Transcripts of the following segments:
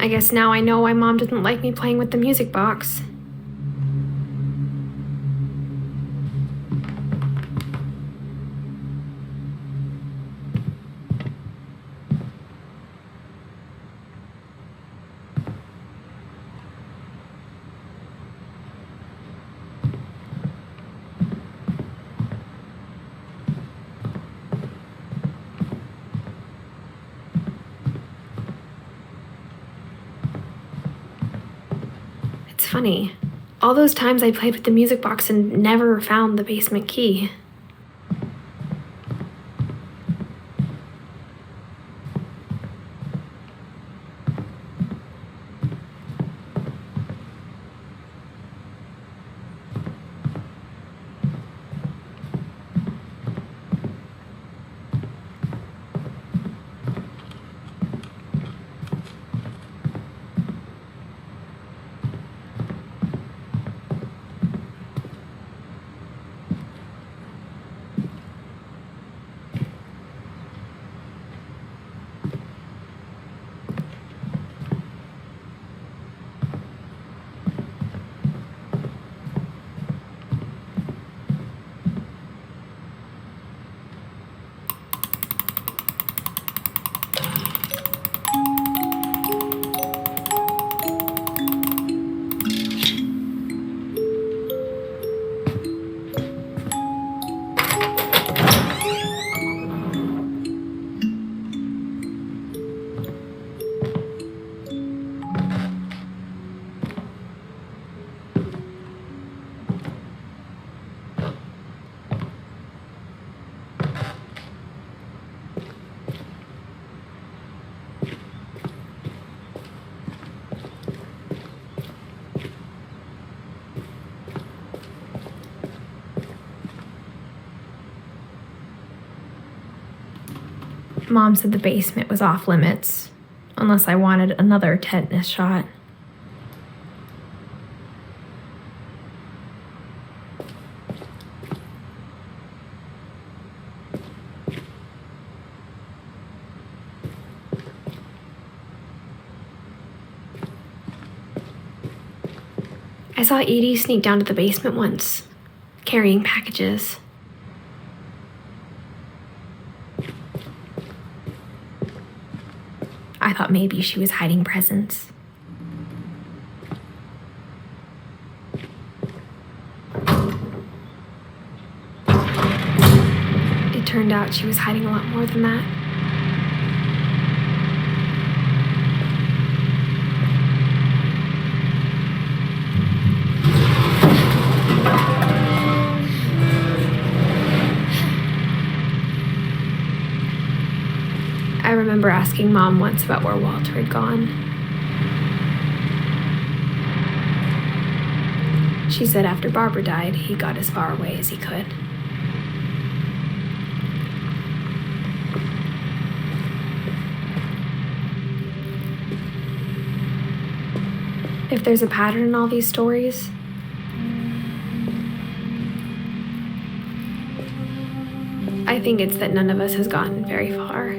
I guess now I know why Mom didn't like me playing with the music box. It's funny. All those times I played with the music box and never found the basement key. Mom said the basement was off limits, unless I wanted another tetanus shot. I saw Edie sneak down to the basement once, carrying packages. I thought maybe she was hiding presents. It turned out she was hiding a lot more than that. I remember asking Mom once about where Walter had gone. She said after Barbara died, he got as far away as he could. If there's a pattern in all these stories, I think it's that none of us has gotten very far.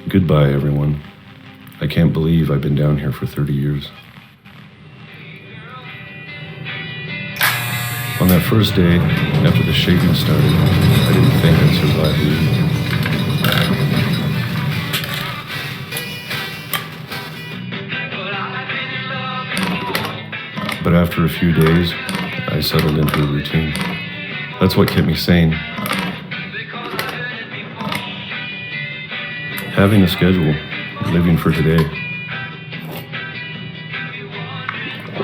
Goodbye, everyone. I can't believe I've been down here for 30 years. On that first day, after the shaking started, I didn't think I'd survive the evening. But after a few days, I settled into a routine. That's what kept me sane. Having a schedule, living for today.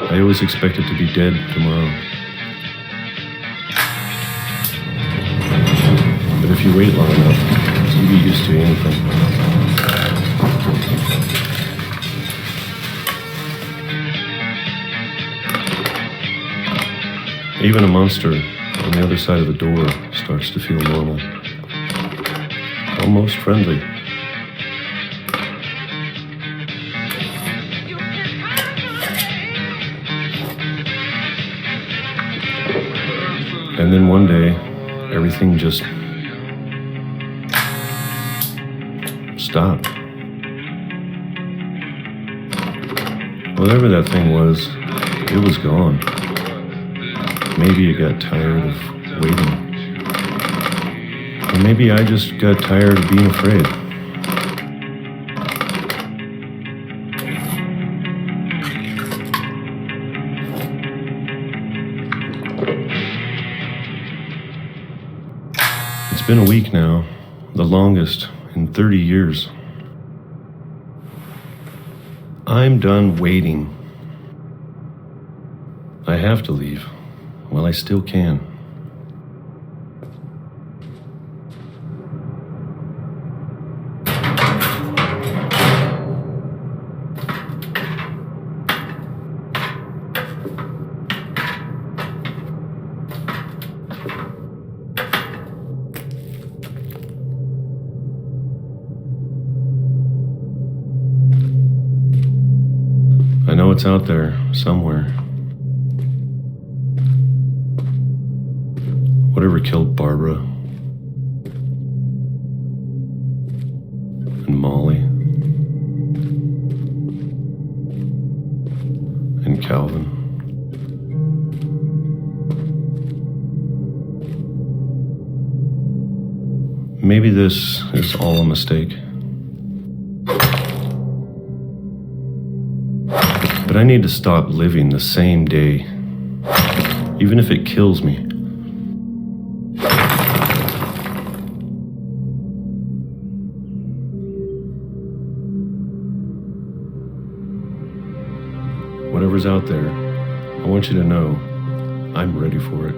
I always expected to be dead tomorrow. But wait long enough, you get used to anything. Even a monster on the other side of the door starts to feel normal. Almost friendly. And then one day, everything just stopped. Whatever that thing was, it was gone. Maybe you got tired of waiting. Or maybe I just got tired of being afraid. It's been a week now, the longest in 30 years. I'm done waiting. I have to leave. Well, I still can. I know it's out there somewhere. Whatever killed Barbara and Molly and Calvin. Maybe this is all a mistake. But I need to stop living the same day, even if it kills me. Whatever's out there, I want you to know I'm ready for it.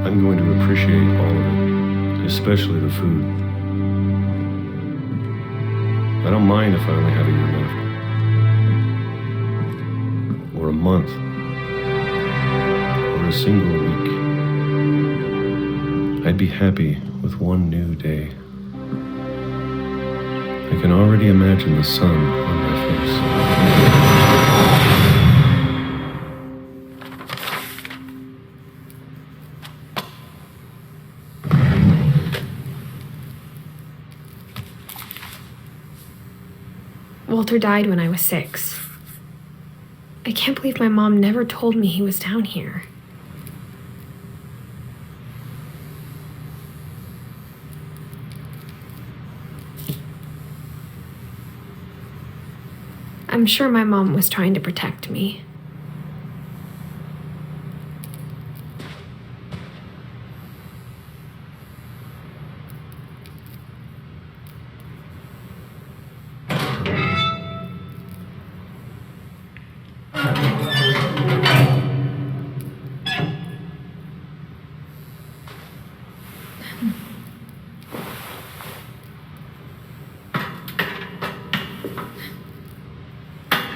I'm going to appreciate all of it, especially the food. I don't mind if I only have a year left. Or a month. Or a single week. I'd be happy with one new day. I can already imagine the sun on my face. Walter died when I was 6. I can't believe my mom never told me he was down here. I'm sure my mom was trying to protect me.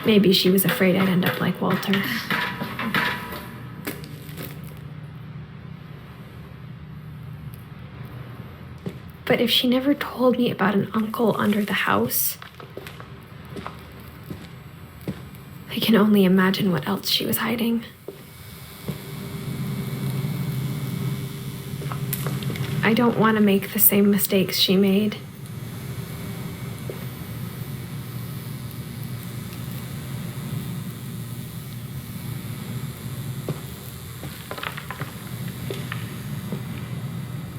Maybe she was afraid I'd end up like Walter. But if she never told me about an uncle under the house, I can only imagine what else she was hiding. I don't want to make the same mistakes she made.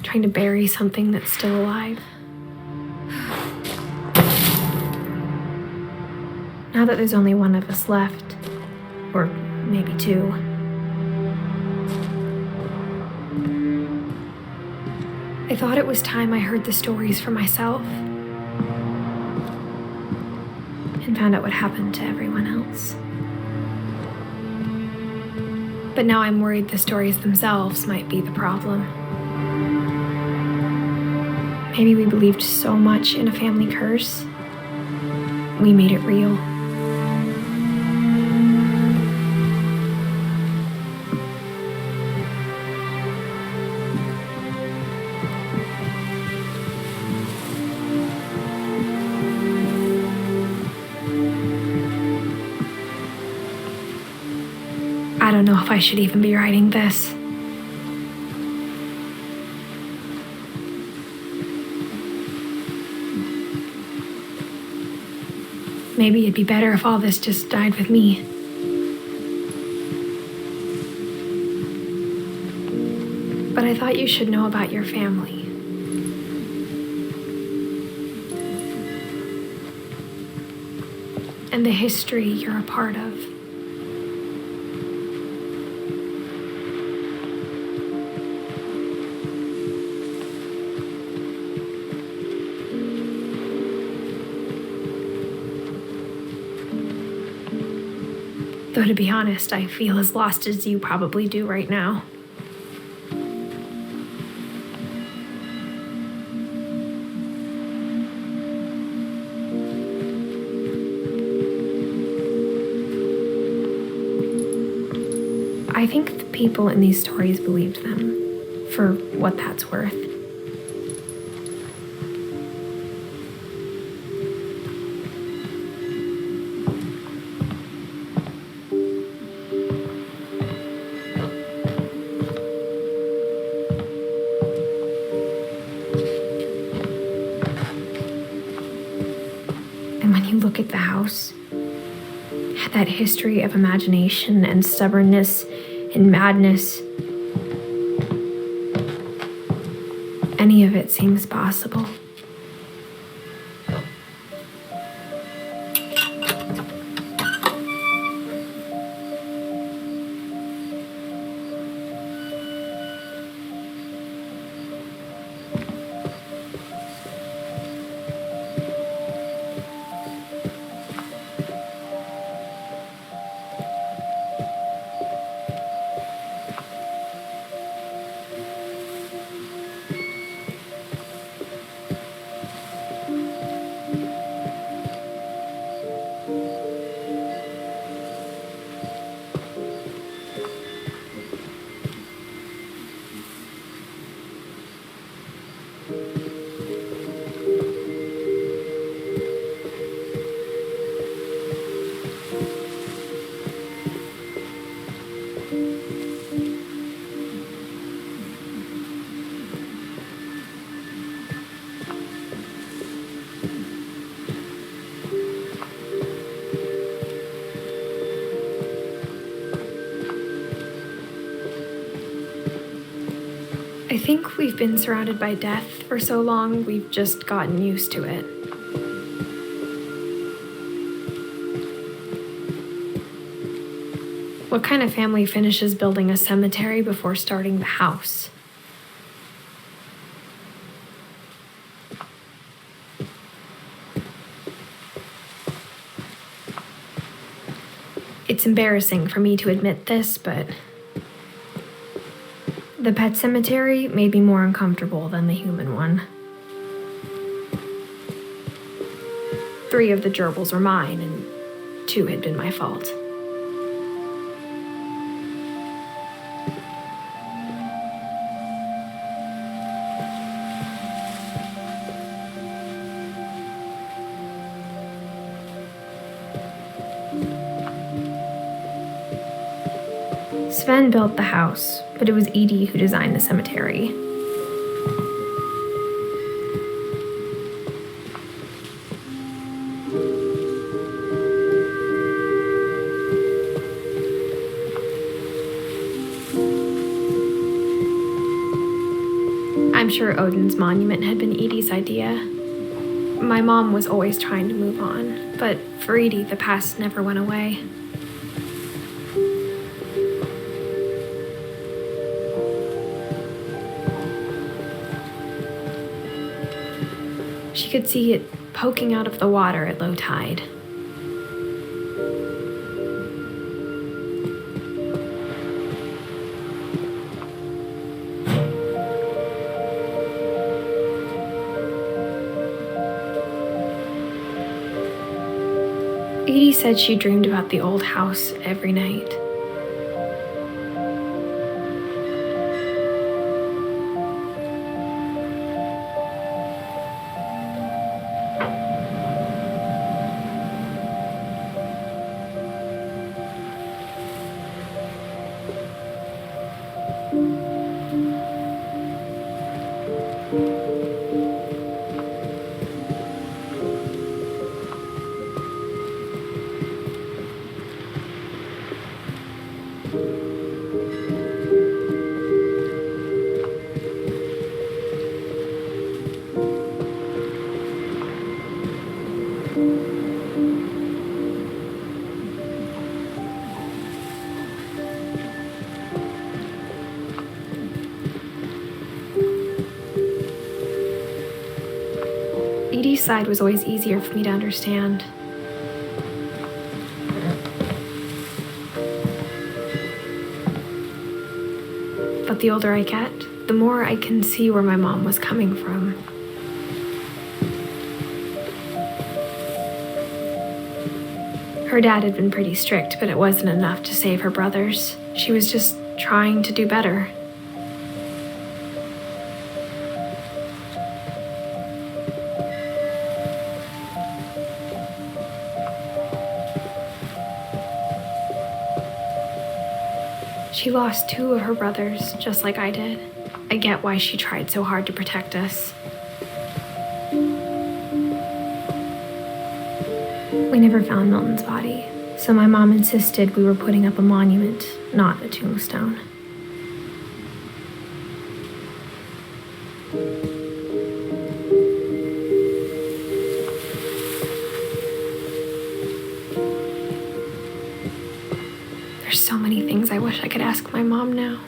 Trying to bury something that's still alive. Now that there's only one of us left, or maybe 2, I thought it was time I heard the stories for myself and found out what happened to everyone else. But now I'm worried the stories themselves might be the problem. Maybe we believed so much in a family curse, we made it real. I don't know if I should even be writing this. Maybe it'd be better if all this just died with me. But I thought you should know about your family. And the history you're a part of. Though to be honest, I feel as lost as you probably do right now. I think the people in these stories believed them, for what that's worth. And when you look at the house, it had that history of imagination and stubbornness and madness. Any of it seems possible. I think we've been surrounded by death for so long, we've just gotten used to it. What kind of family finishes building a cemetery before starting the house? It's embarrassing for me to admit this, but the pet cemetery made me more uncomfortable than the human one. 3 of the gerbils were mine, and 2 had been my fault. Sven built the house, but it was Edie who designed the cemetery. I'm sure Odin's monument had been Edie's idea. My mom was always trying to move on, but for Edie, the past never went away. She could see it poking out of the water at low tide. Edie said she dreamed about the old house every night. Edie's side was always easier for me to understand. But the older I get, the more I can see where my mom was coming from. Her dad had been pretty strict, but it wasn't enough to save her brothers. She was just trying to do better. She lost 2 of her brothers, just like I did. I get why she tried so hard to protect us. We never found Milton's body, so my mom insisted we were putting up a monument, not a tombstone. There's so many things I wish I could ask my mom now.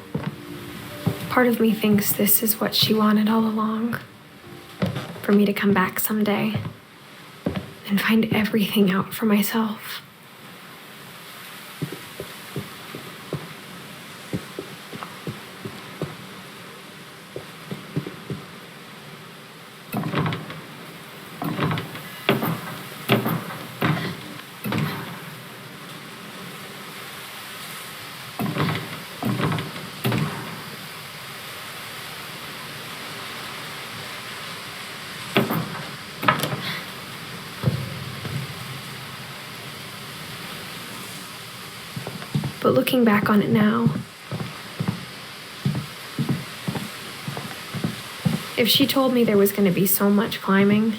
Part of me thinks this is what she wanted all along. For me to come back someday and find everything out for myself. But looking back on it now, if she told me there was going to be so much climbing,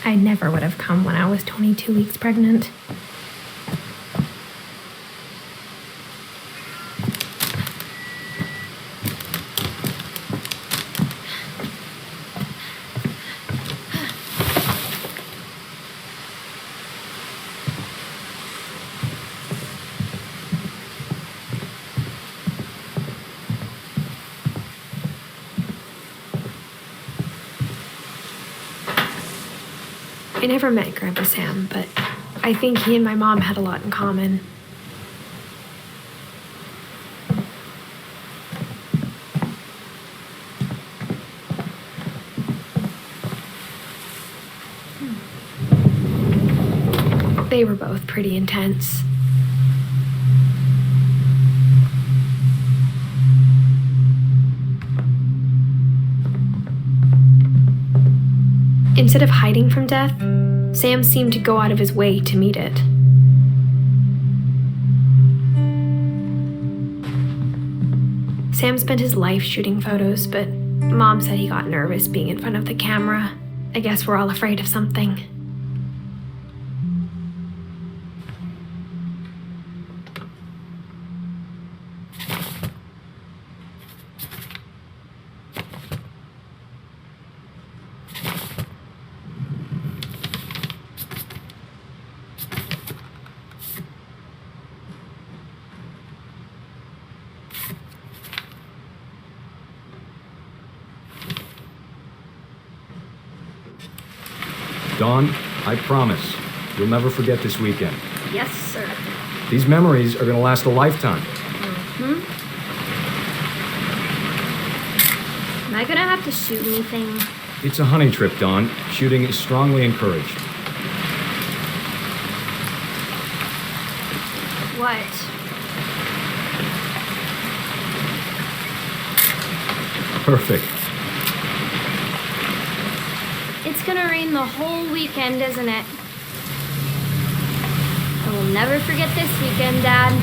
I never would have come when I was 22 weeks pregnant. I never met Grandpa Sam, but I think he and my mom had a lot in common. They were both pretty intense. Instead of hiding from death, Sam seemed to go out of his way to meet it. Sam spent his life shooting photos, but Mom said he got nervous being in front of the camera. I guess we're all afraid of something. Dawn, I promise, you'll never forget this weekend. Yes, sir. These memories are gonna last a lifetime. Am I gonna have to shoot anything? It's a hunting trip, Dawn. Shooting is strongly encouraged. What? Perfect. It's gonna rain the whole weekend, isn't it? I will never forget this weekend, Dad.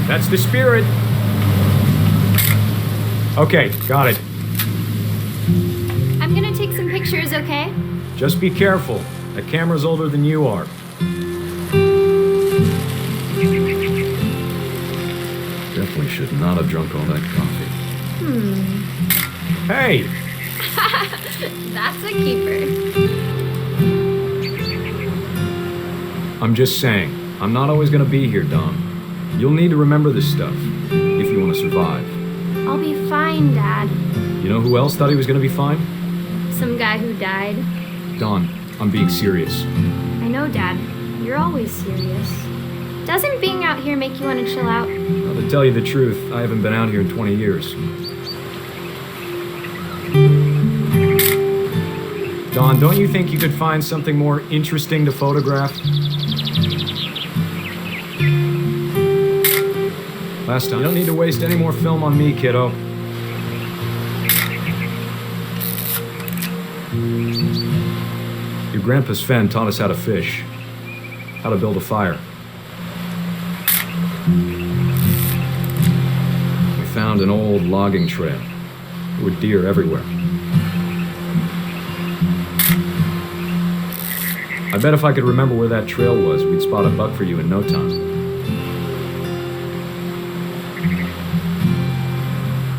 That's the spirit. Okay, got it. I'm gonna take some pictures, okay? Just be careful. That camera's older than you are. Definitely should not have drunk all that coffee. Hey! That's a keeper. I'm just saying, I'm not always gonna be here, Dawn. You'll need to remember this stuff, if you want to survive. I'll be fine, Dad. You know who else thought he was gonna be fine? Some guy who died. Dawn, I'm being serious. I know, Dad. You're always serious. Doesn't being out here make you want to chill out? Well, to tell you the truth, I haven't been out here in 20 years. Dawn, don't you think you could find something more interesting to photograph? Last time. You don't need to waste any more film on me, kiddo. Your grandpa Sven taught us how to fish, how to build a fire. We found an old logging trail. There were deer everywhere. I bet if I could remember where that trail was, we'd spot a buck for you in no time.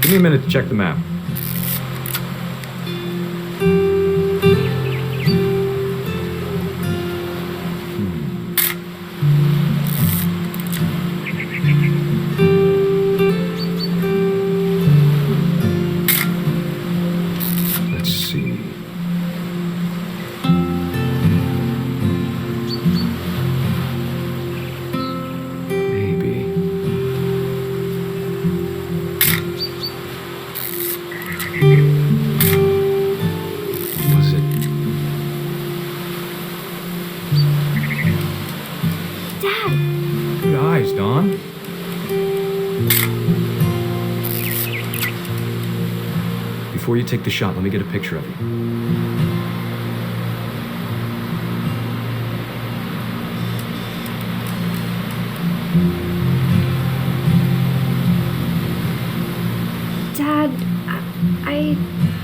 Give me a minute to check the map. Let's see. Maybe. Was it? Dad! Good eyes, Dawn. Before you take the shot, let me get a picture of you. Dad, I...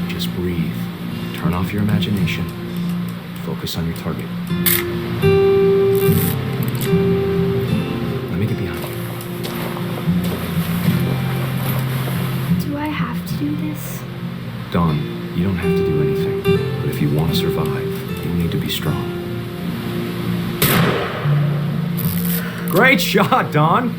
Just breathe. Turn off your imagination. Focus on your target. Let me get behind you. Do I have to do this? Dawn, you don't have to do anything. But if you want to survive, you need to be strong. Great shot, Dawn!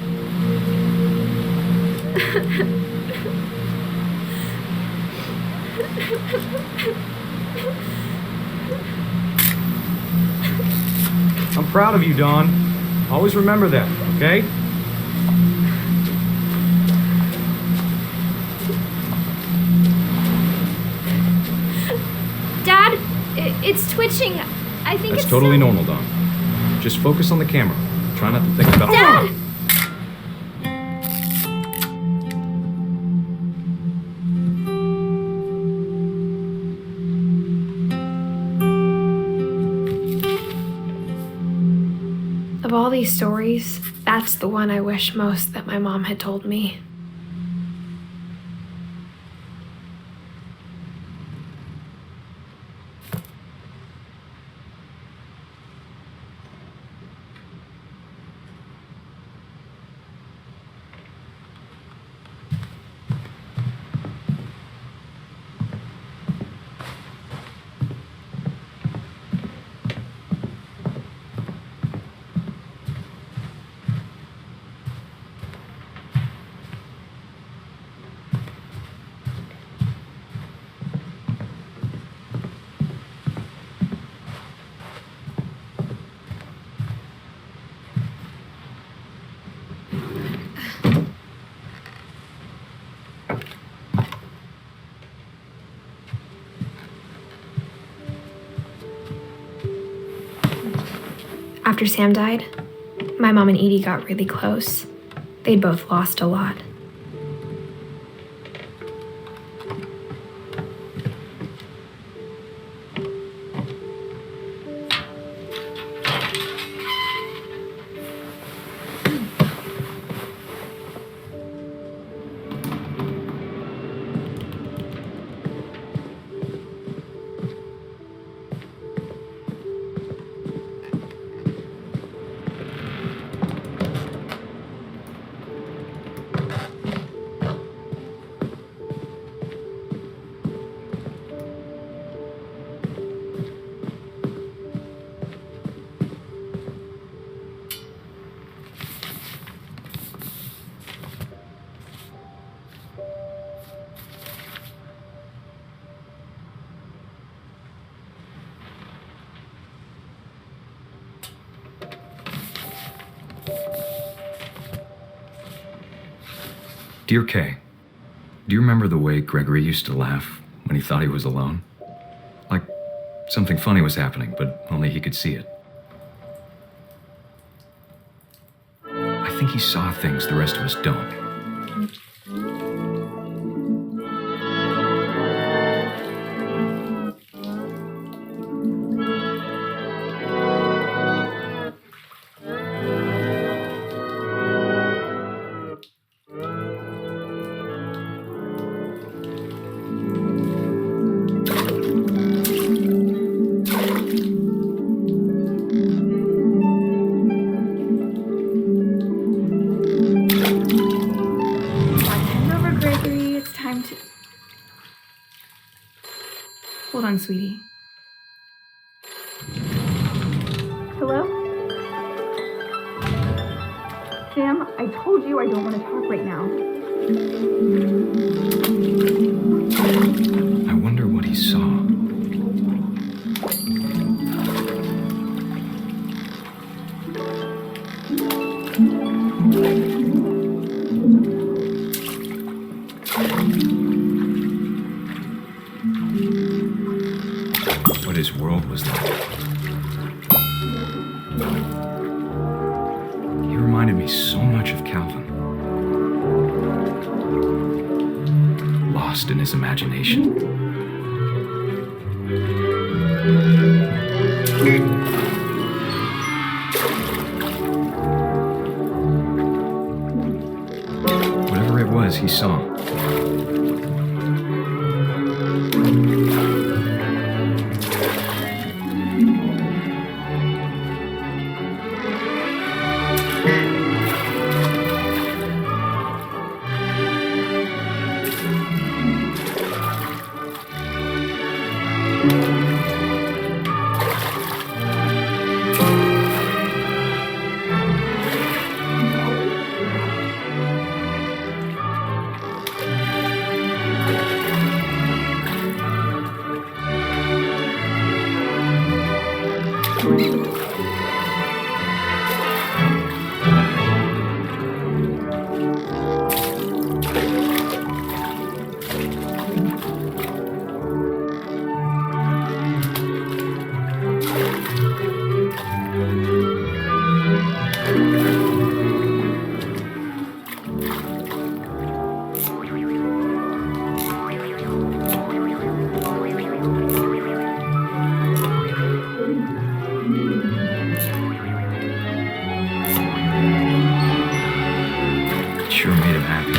I'm proud of you, Dawn. Always remember that, okay? Dad, it's twitching. I think That's it's totally so- normal, Dawn. Just focus on the camera. Try not to think about... Dad! Of all these stories, that's the one I wish most that my mom had told me. After Sam died, my mom and Edie got really close. They'd both lost a lot. Dear Kay, do you remember the way Gregory used to laugh when he thought he was alone? Like something funny was happening, but only he could see it. I think he saw things the rest of us don't. Hold on, sweetie. Hello? Sam, I told you I don't want to talk right now. I wonder what he saw. What his world was like. He reminded me so much of Calvin. Lost in his imagination. Whatever it was he saw. Sure made him happy.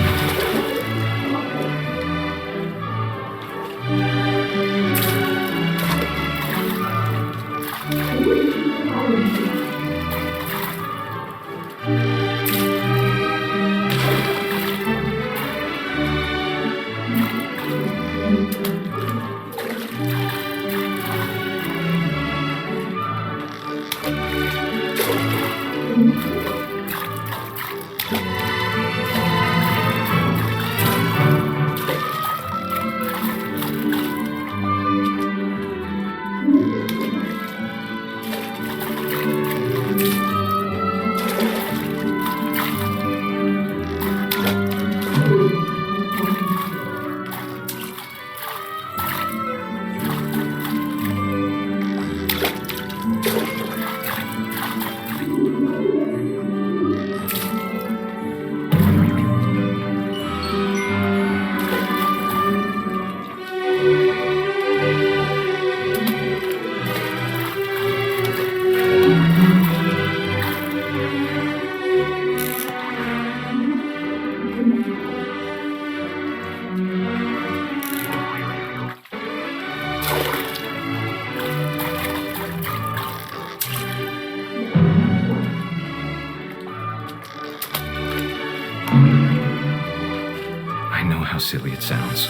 how silly it sounds.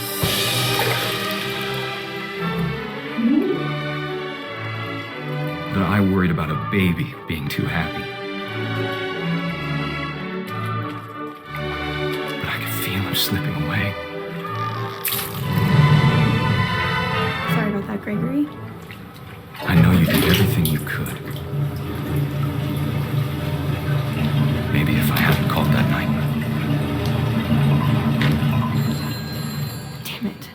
But I worried about a baby being too happy. But I could feel him slipping away. Sorry about that, Gregory. I know you did everything you could. Maybe if I hadn't called that night. Damn it.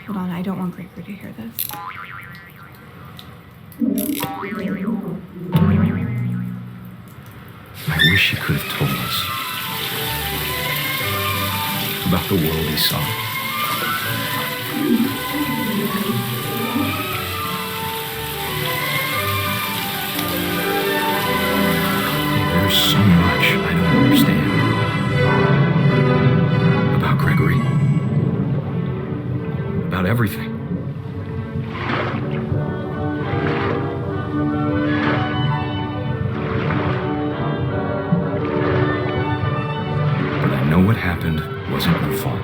Hold on, I don't want Gregory to hear this. I wish he could have told us about the world he saw. There's so much I don't understand about Gregory, about everything. But I know what happened wasn't your fault.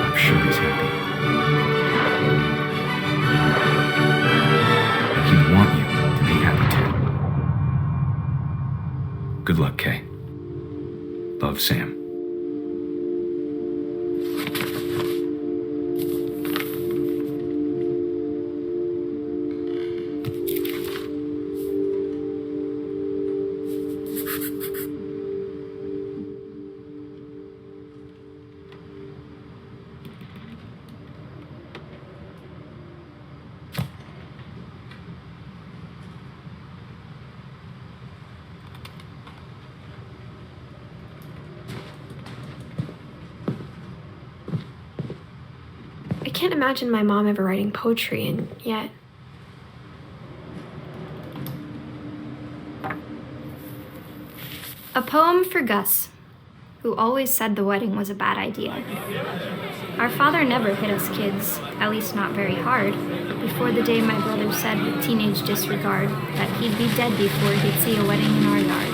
I'm sure he's happy. And he'd want you to be happy too. Good luck, Kay. Love, Sam. I can't imagine my mom ever writing poetry, and yet... A poem for Gus, who always said the wedding was a bad idea. Our father never hit us kids, at least not very hard, before the day my brother said with teenage disregard that he'd be dead before he'd see a wedding in our yard.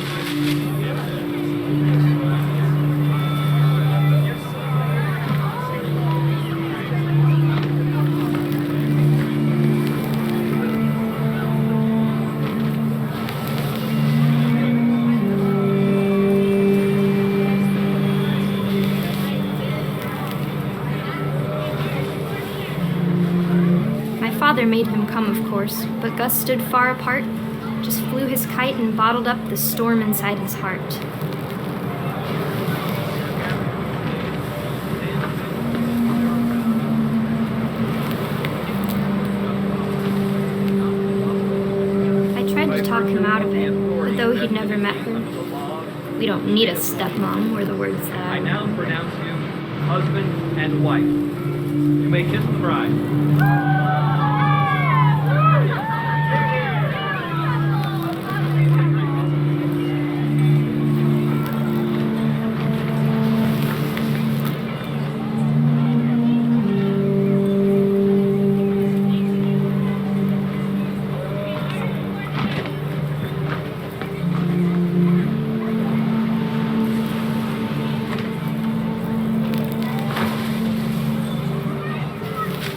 Father made him come, of course, but Gus stood far apart, just flew his kite and bottled up the storm inside his heart. I tried to talk him out of it, but though he'd never met her, "We don't need a stepmom," were the words that I now pronounce you husband and wife. You may kiss the bride.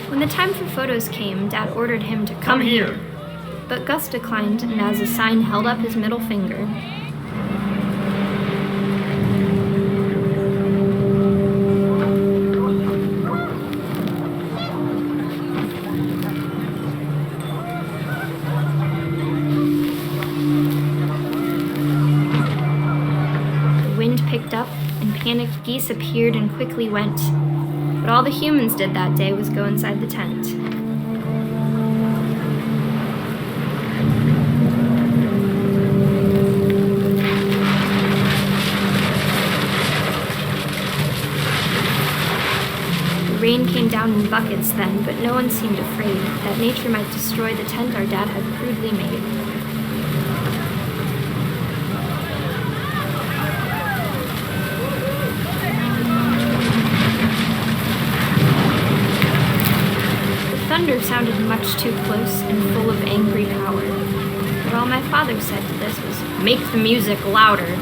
When the time for photos came, Dad ordered him to come here. But Gus declined and as a sign held up his middle finger. The wind picked up and panicked geese appeared and quickly went. But all the humans did that day was go inside the tent. The rain came down in buckets then, but no one seemed afraid that nature might destroy the tent our dad had crudely made. Thunder sounded much too close and full of angry power. But all my father said to this was, "Make the music louder."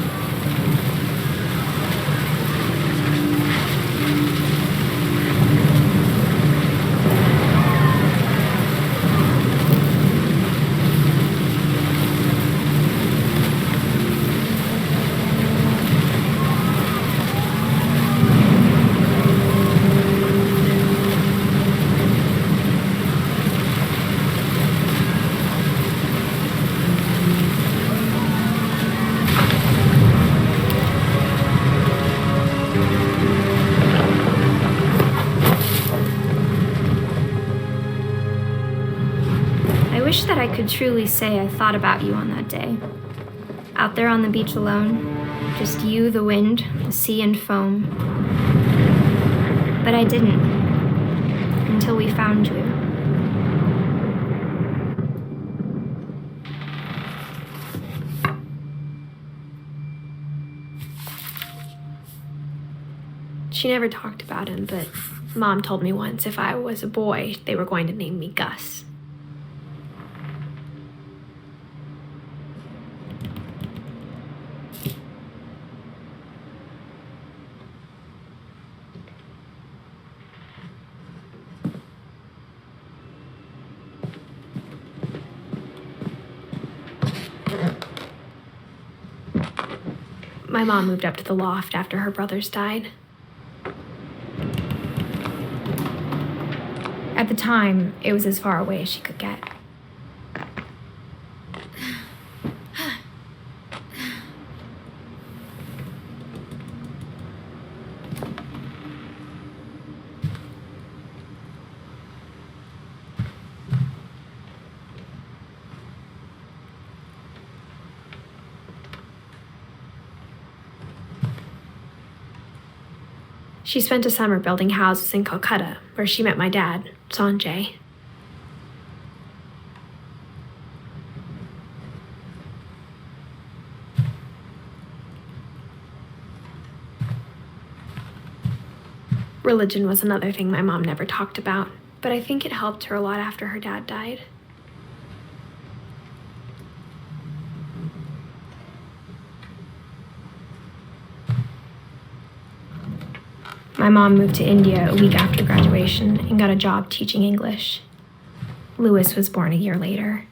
I wish that I could truly say I thought about you on that day. Out there on the beach alone, just you, the wind, the sea, and foam. But I didn't, until we found you. She never talked about him, but Mom told me once if I was a boy, they were going to name me Gus. My mom moved up to the loft after her brothers died. At the time, it was as far away as she could get. She spent a summer building houses in Calcutta, where she met my dad, Sanjay. Religion was another thing my mom never talked about, but I think it helped her a lot after her dad died. My mom moved to India a week after graduation and got a job teaching English. Louis was born a year later.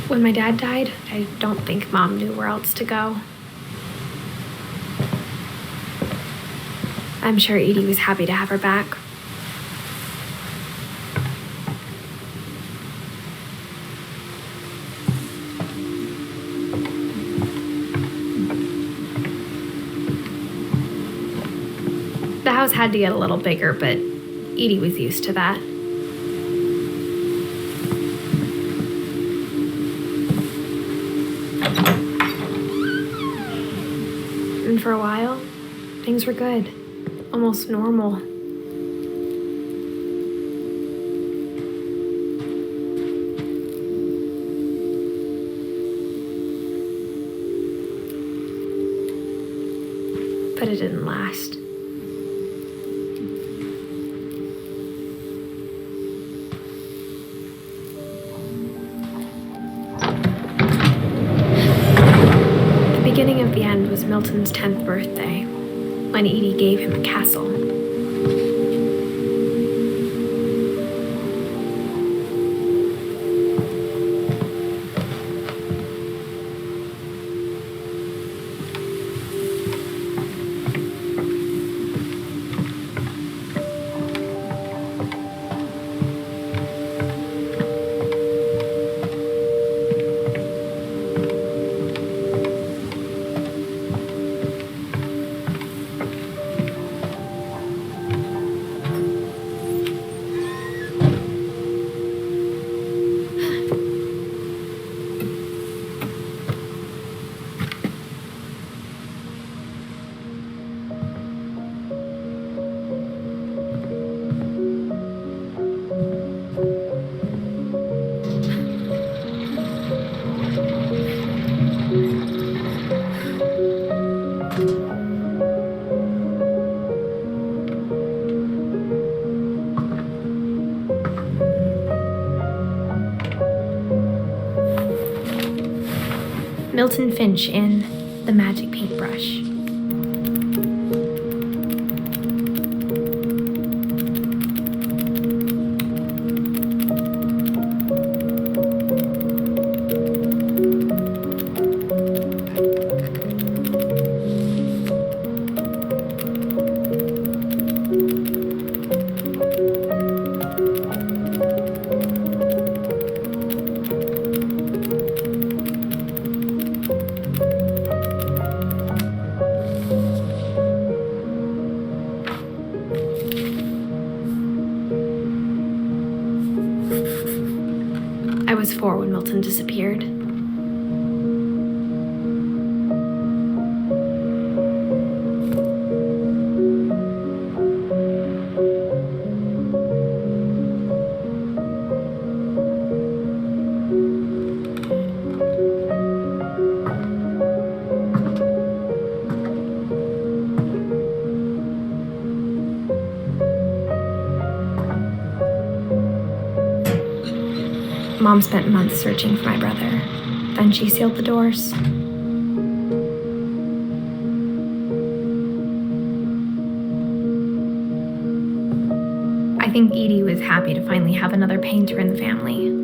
When my dad died, I don't think Mom knew where else to go. I'm sure Edie was happy to have her back. The house had to get a little bigger, but Edie was used to that. And for a while, things were good, almost normal. But it didn't last. The beginning of the end was Milton's 10th birthday, when Edie gave him a castle. Milton Finch in The Magic Paintbrush. I was 4 when Milton disappeared. Mom spent months searching for my brother. Then she sealed the doors. I think Edie was happy to finally have another painter in the family.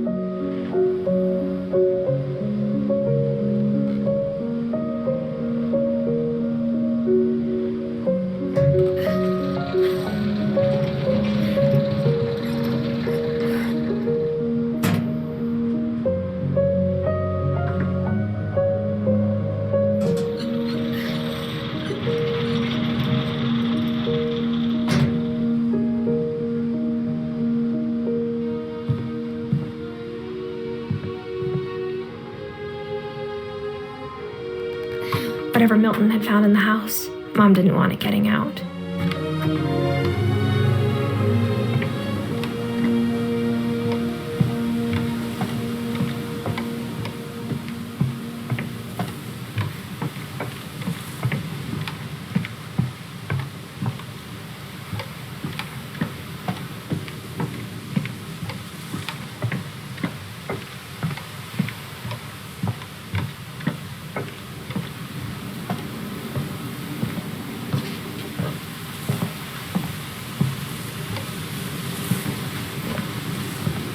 Whatever Milton had found in the house, Mom didn't want it getting out.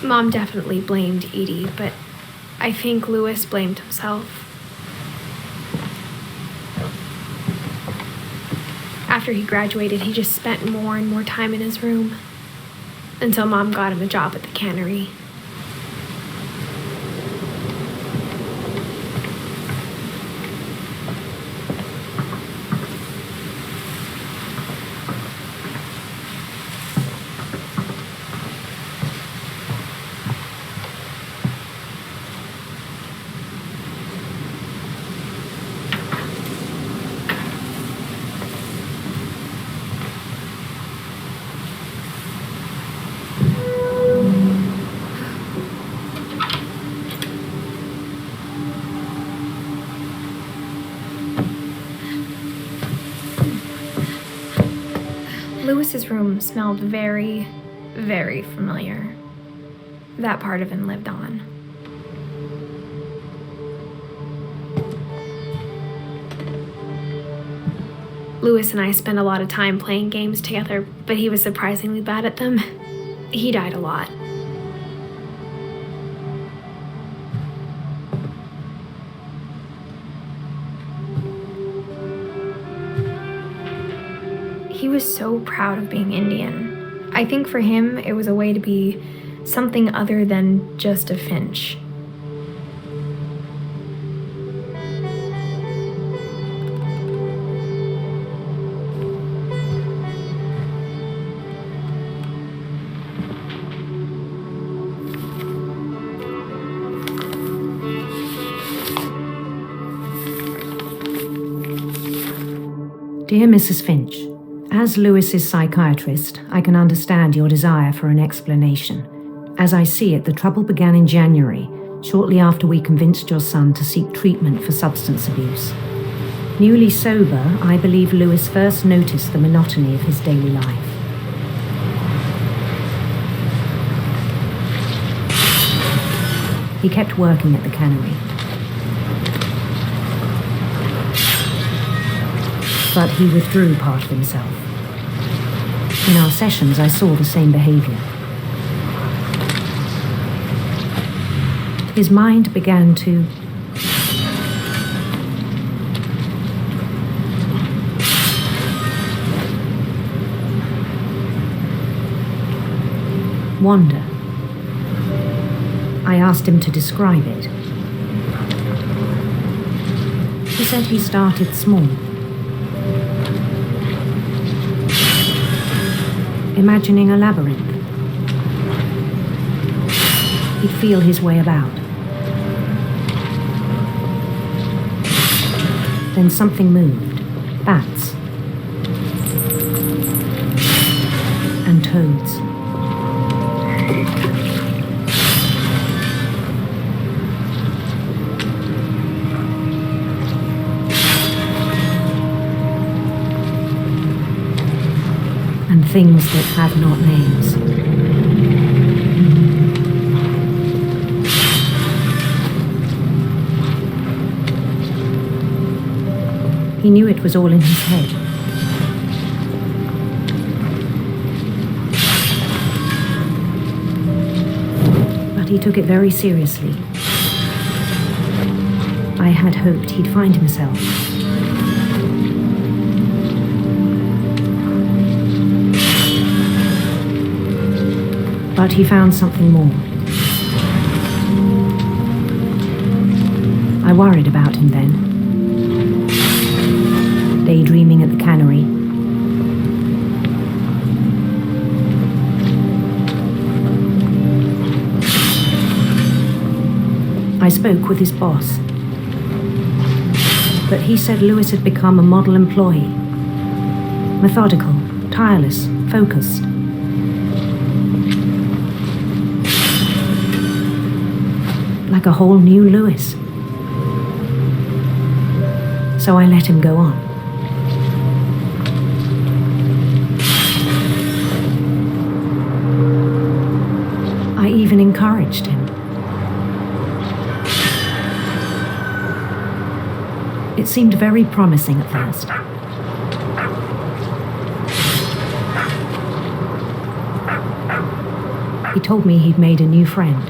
Mom definitely blamed Edie, but I think Louis blamed himself. After he graduated, he just spent more and more time in his room, until Mom got him a job at the cannery. Louis's room smelled very, very familiar. That part of him lived on. Louis and I spent a lot of time playing games together, but he was surprisingly bad at them. He died a lot. He was so proud of being Indian. I think for him, it was a way to be something other than just a Finch. Dear Mrs. Finch, as Louis's psychiatrist, I can understand your desire for an explanation. As I see it, the trouble began in January, shortly after we convinced your son to seek treatment for substance abuse. Newly sober, I believe Louis first noticed the monotony of his daily life. He kept working at the cannery. but he withdrew part of himself. In our sessions, I saw the same behavior. His mind began to wander. I asked him to describe it. He said he started small, imagining a labyrinth. He'd feel his way about. Then something moved. Bats. And toads. And things that have not names. He knew it was all in his head. But he took it very seriously. I had hoped he'd find himself. But he found something more. I worried about him then. Daydreaming at the cannery. I spoke with his boss. But he said Lewis had become a model employee. Methodical, tireless, focused. Like a whole new Lewis. So I let him go on. I even encouraged him. It seemed very promising at first. He told me he'd made a new friend.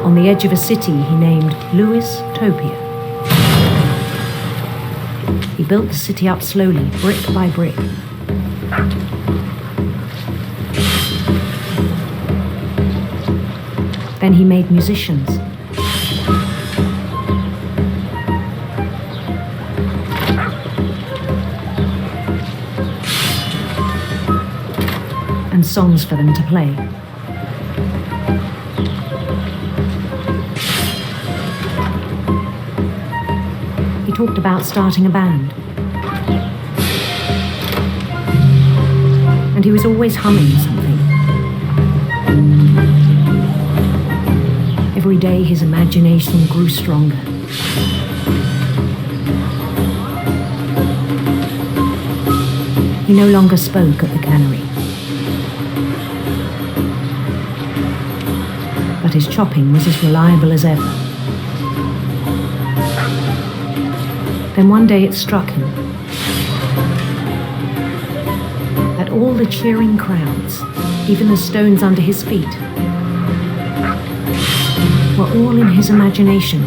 On the edge of a city he named Lewis Topia. He built the city up slowly, brick by brick. Then he made musicians. And songs for them to play. He talked about starting a band. And he was always humming something. Every day his imagination grew stronger. He no longer spoke at the cannery. But his chopping was as reliable as ever. Then one day it struck him that all the cheering crowds, even the stones under his feet, were all in his imagination,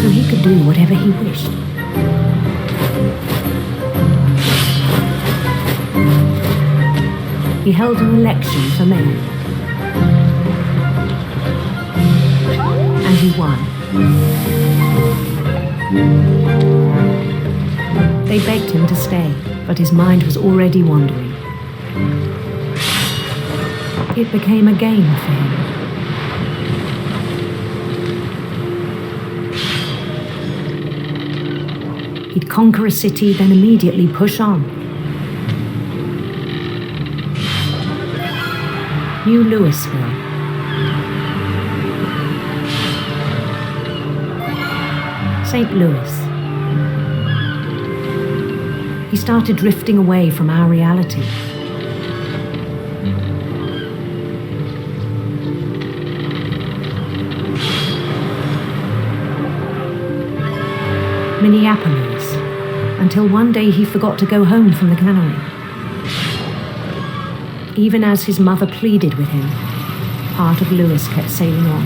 so he could do whatever he wished. He held an election for mayor, and he won. They begged him to stay, but his mind was already wandering. It became a game for him. He'd conquer a city, then immediately push on. New Louisville. St. Louis. He started drifting away from our reality. Minneapolis, until one day he forgot to go home from the cannery. Even as his mother pleaded with him, part of Lewis kept sailing on.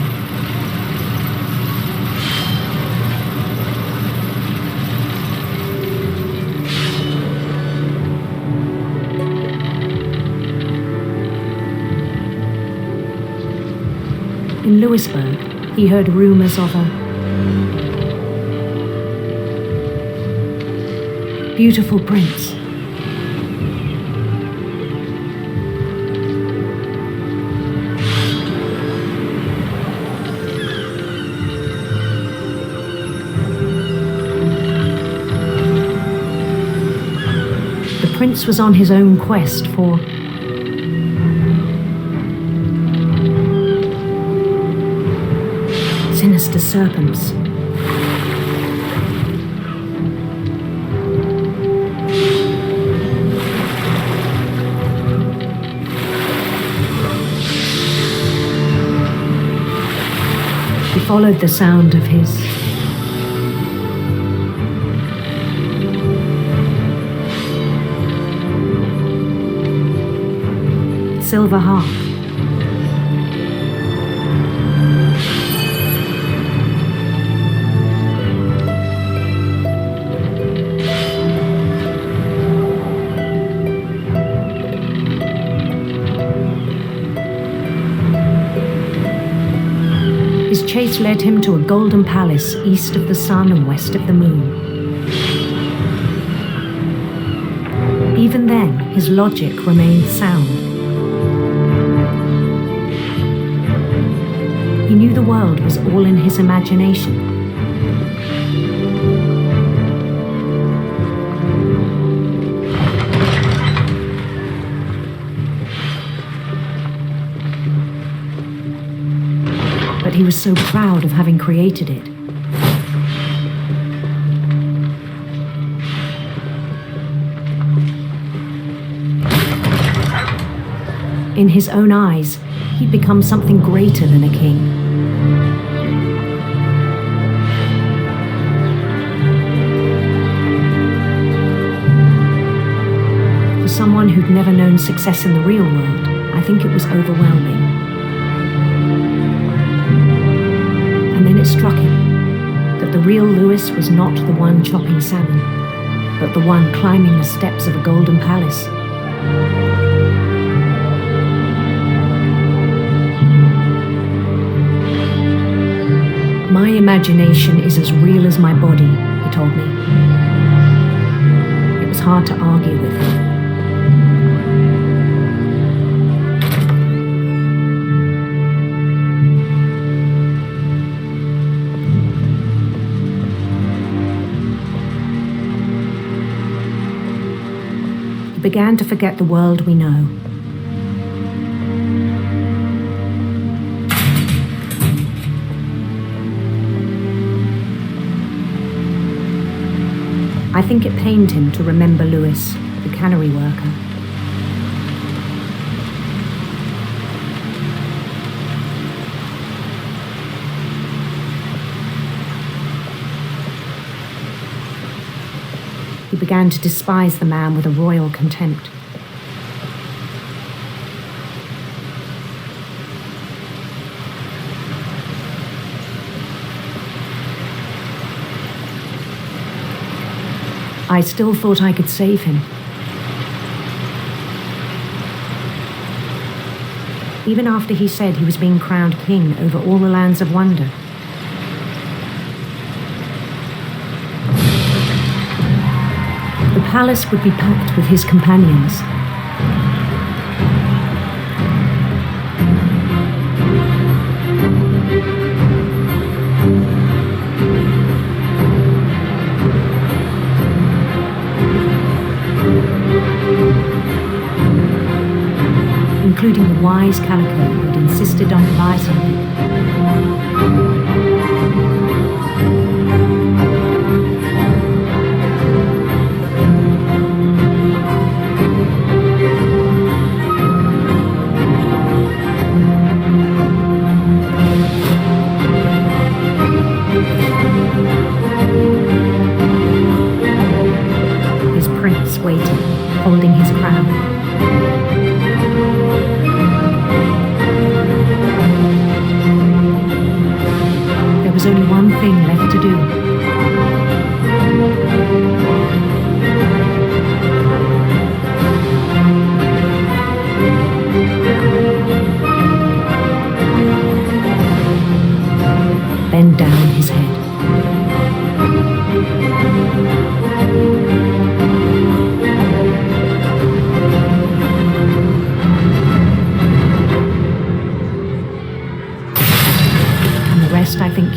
In Lewisburg, he heard rumors of a beautiful prince. The prince was on his own quest for sinister serpents. He followed the sound of his silver harp. His chase led him to a golden palace east of the sun and west of the moon. Even then, his logic remained sound. He knew the world was all in his imagination. But he was so proud of having created it. In his own eyes, he'd become something greater than a king. For someone who'd never known success in the real world, I think it was overwhelming. And then it struck him that the real Lewis was not the one chopping salmon, but the one climbing the steps of a golden palace. My imagination is as real as my body, he told me. It was hard to argue with him. Began to forget the world we know. I think it pained him to remember Lewis, the cannery worker. He began to despise the man with a royal contempt. I still thought I could save him. Even after he said he was being crowned king over all the lands of wonder. The palace would be packed with his companions. Including the wise Calico who had insisted on advising me.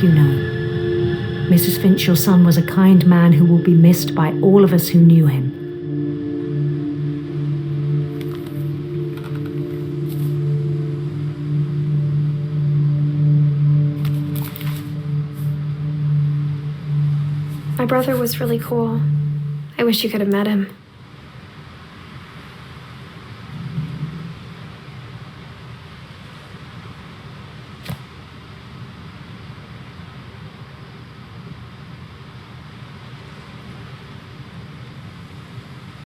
you know. Mrs. Finch, your son was a kind man who will be missed by all of us who knew him. My brother was really cool. I wish you could have met him.